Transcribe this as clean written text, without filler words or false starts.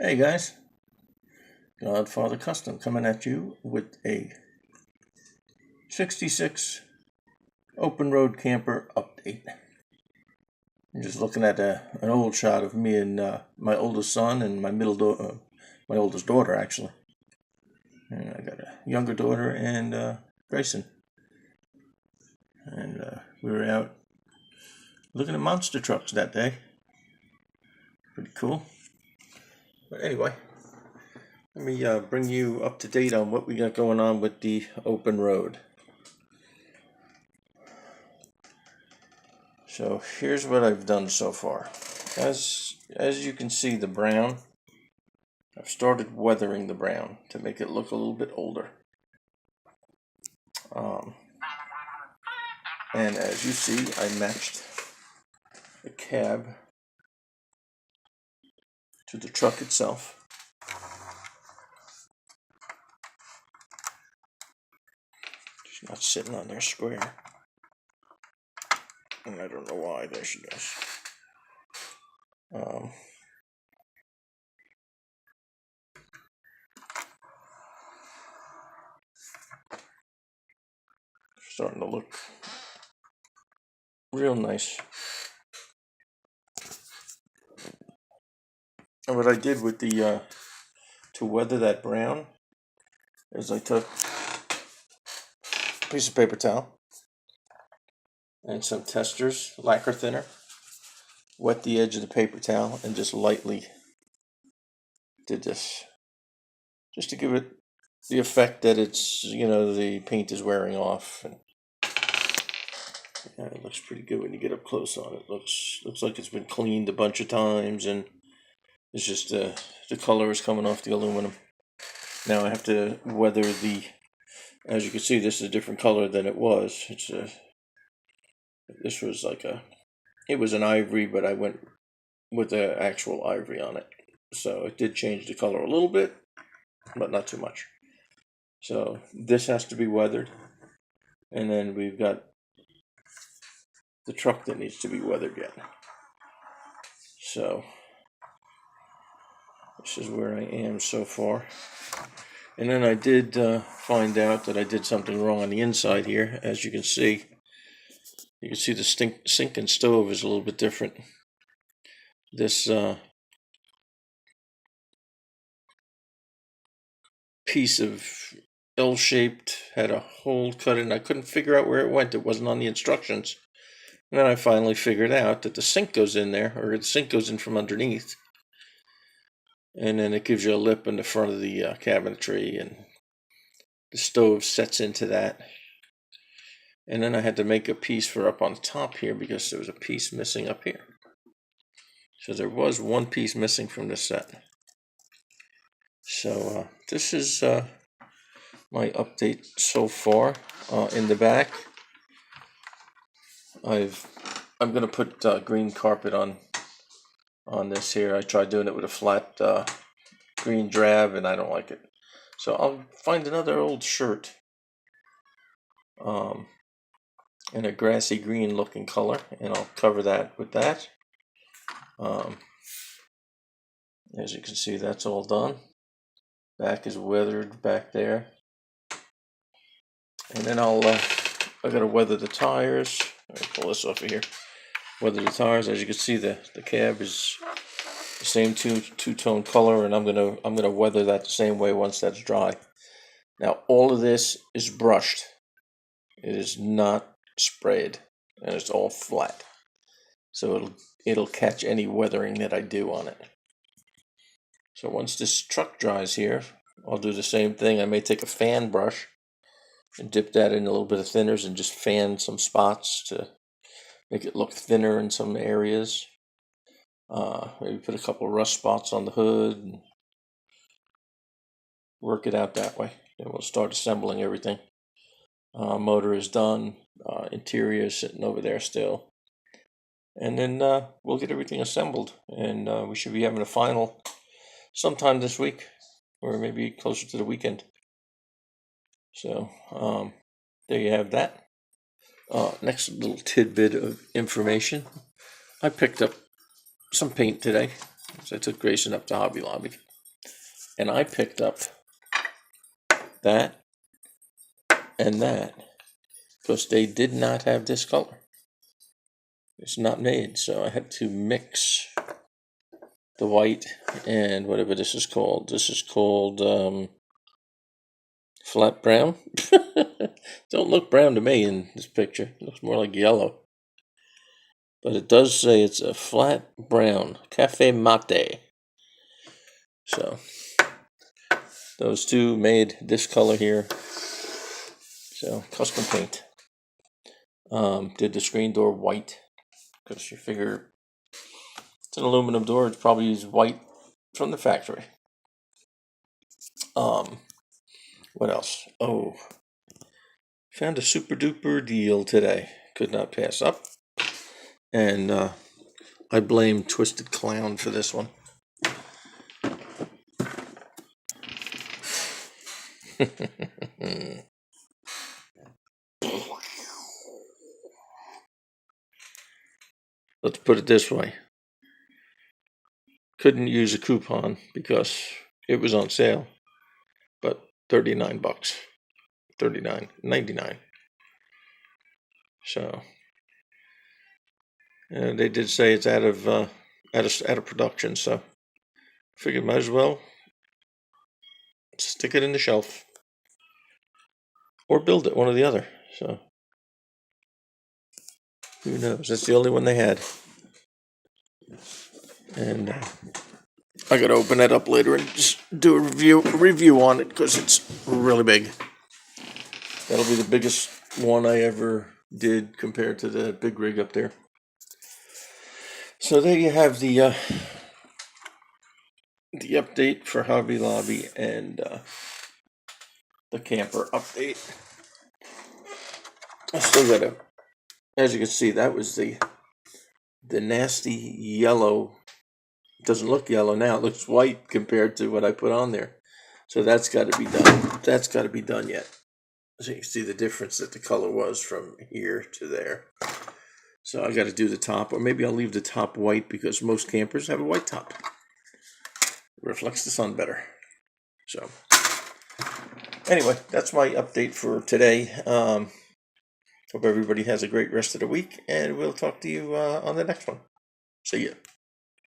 Hey guys, Godfather Custom coming at you with a 66 open road camper update. I'm just looking at an old shot of me and my oldest son and my oldest daughter actually. And I got a younger daughter and Grayson. And we were out looking at monster trucks that day. Pretty cool. But anyway, let me bring you up to date on what we got going on with the open road. So here's what I've done so far. As you can see, the brown, I've started weathering the brown to make it look a little bit older. And as you see, I matched the cab to the truck itself. She's not sitting on there square. And I don't know why. There she goes. Starting to look real nice. And what I did with the to weather that brown is I took a piece of paper towel and some testers, lacquer thinner, wet the edge of the paper towel and just lightly did this, just to give it the effect that it's, the paint is wearing off. And it looks pretty good when you get up close on it. Looks like it's been cleaned a bunch of times, and it's just the color is coming off the aluminum. Now I have to weather as you can see, this is a different color than it was. This was it was an ivory, but I went with the actual ivory on it. So it did change the color a little bit, but not too much. So this has to be weathered. And then we've got the truck that needs to be weathered yet. So this is where I am so far. And then I did find out that I did something wrong on the inside here. As you can see, the sink and stove is a little bit different. This piece of L-shaped had a hole cut in. I couldn't figure out where it went. It wasn't on the instructions. And then I finally figured out that the sink goes in there, or the sink goes in from underneath. And then it gives you a lip in the front of the cabinetry, and the stove sets into that. And then I had to make a piece for up on top here because there was a piece missing up here. So there was one piece missing from this set. So this is my update so far. In the back, I'm gonna put green carpet on this here. I tried doing it with a flat green drab, and I don't like it. So I'll find another old shirt in a grassy green looking color, and I'll cover that with that. As you can see, that's all done. Back is weathered back there. And then I gotta weather the tires. Let me pull this off of here. Weather the tires. As you can see, the cab is the same two-tone color, and I'm gonna weather that the same way once that's dry. Now all of this is brushed. It is not sprayed, and it's all flat. So it'll catch any weathering that I do on it. So once this truck dries here, I'll do the same thing. I may take a fan brush and dip that in a little bit of thinners and just fan some spots to make it look thinner in some areas. Maybe put a couple of rust spots on the hood and work it out that way. And we'll start assembling everything. Motor is done. Interior is sitting over there still. And then we'll get everything assembled, and we should be having a final sometime this week, or maybe closer to the weekend. So there you have that. Next little tidbit of information. I picked up some paint today. So I took Grayson up to Hobby Lobby. And I picked up that and that because they did not have this color. It's not made, so I had to mix the white and whatever this is called. This is called flat brown. Don't look brown to me in this picture. It looks more like yellow. But it does say it's a flat brown cafe mate. So those two made this color here. So custom paint. Did the screen door white because you figure it's an aluminum door. It's probably used white from the factory. What else? Oh, found a super duper deal today. Could not pass up. And I blame Twisted Clown for this one. Let's put it this way. Couldn't use a coupon because it was on sale. But $39. $39.99. So they did say it's out of production, so figured might as well stick it in the shelf or build it, one or the other. So who knows? That's the only one they had, and I gotta open that up later and just do a review on it because it's really big. That'll be the biggest one I ever did compared to the big rig up there. So there you have the update for Hobby Lobby and the camper update. I still gotta, as you can see, that was the nasty yellow. It doesn't look yellow now; it looks white compared to what I put on there. So that's got to be done. That's got to be done yet. So you can see the difference that the color was from here to there. So I got to do the top, or maybe I'll leave the top white because most campers have a white top. It reflects the sun better. So anyway, that's my update for today. Hope everybody has a great rest of the week, and we'll talk to you on the next one. See ya.